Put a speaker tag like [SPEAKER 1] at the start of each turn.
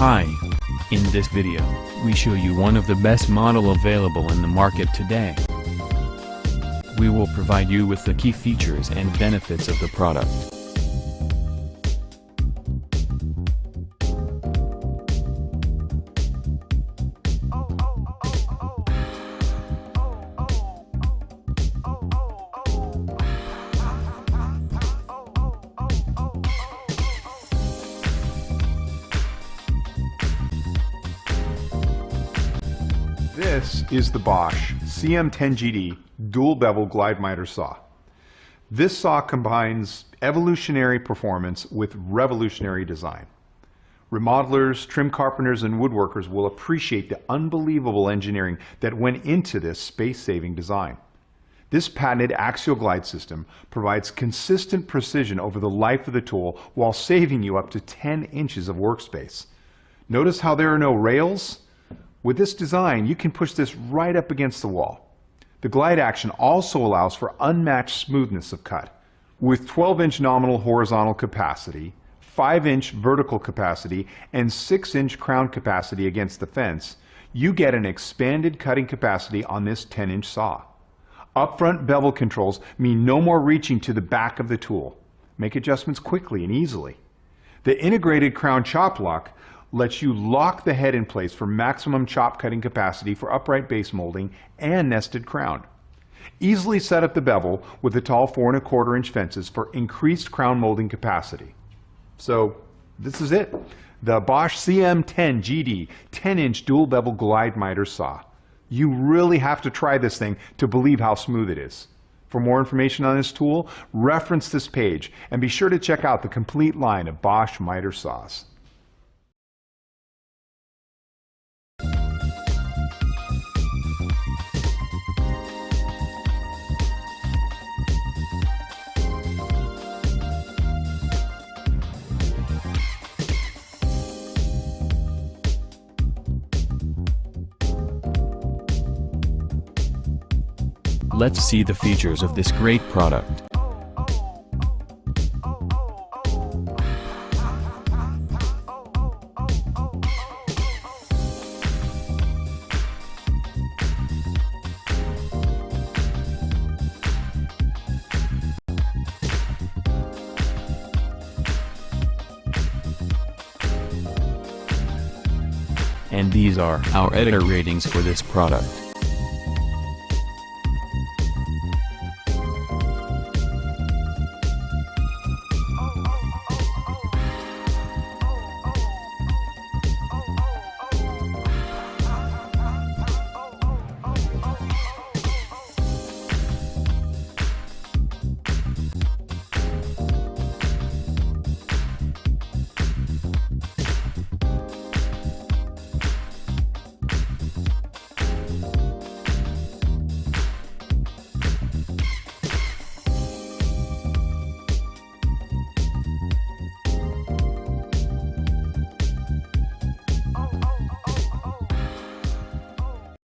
[SPEAKER 1] Hi. In this video, we show you one of the best model available in the market today. We will provide you with the key features and benefits of the product.
[SPEAKER 2] This is the Bosch CM10GD Dual-Bevel Glide Miter Saw. This saw combines evolutionary performance with revolutionary design. Remodelers, trim carpenters, and woodworkers will appreciate the unbelievable engineering that went into this space-saving design. This patented axial glide system provides consistent precision over the life of the tool while saving you up to 10 inches of workspace. Notice how there are no rails? With this design, you can push this right up against the wall. The glide action also allows for unmatched smoothness of cut. With 12-inch nominal horizontal capacity, 5-inch vertical capacity, and 6-inch crown capacity against the fence, you get an expanded cutting capacity on this 10-inch saw. Upfront bevel controls mean no more reaching to the back of the tool. Make adjustments quickly and easily. The integrated crown chop lock lets you lock the head in place for maximum chop cutting capacity for upright base molding and nested crown. Easily set up the bevel with the tall 4 1/4 inch fences for increased crown molding capacity. So this is it, the Bosch CM10GD 10-inch dual bevel glide miter saw. You really have to try this thing to believe how smooth it is. For more information on this tool, reference this page and be sure to check out the complete line of Bosch miter saws.
[SPEAKER 1] Let's see the features of this great product. And these are our editor ratings for this product.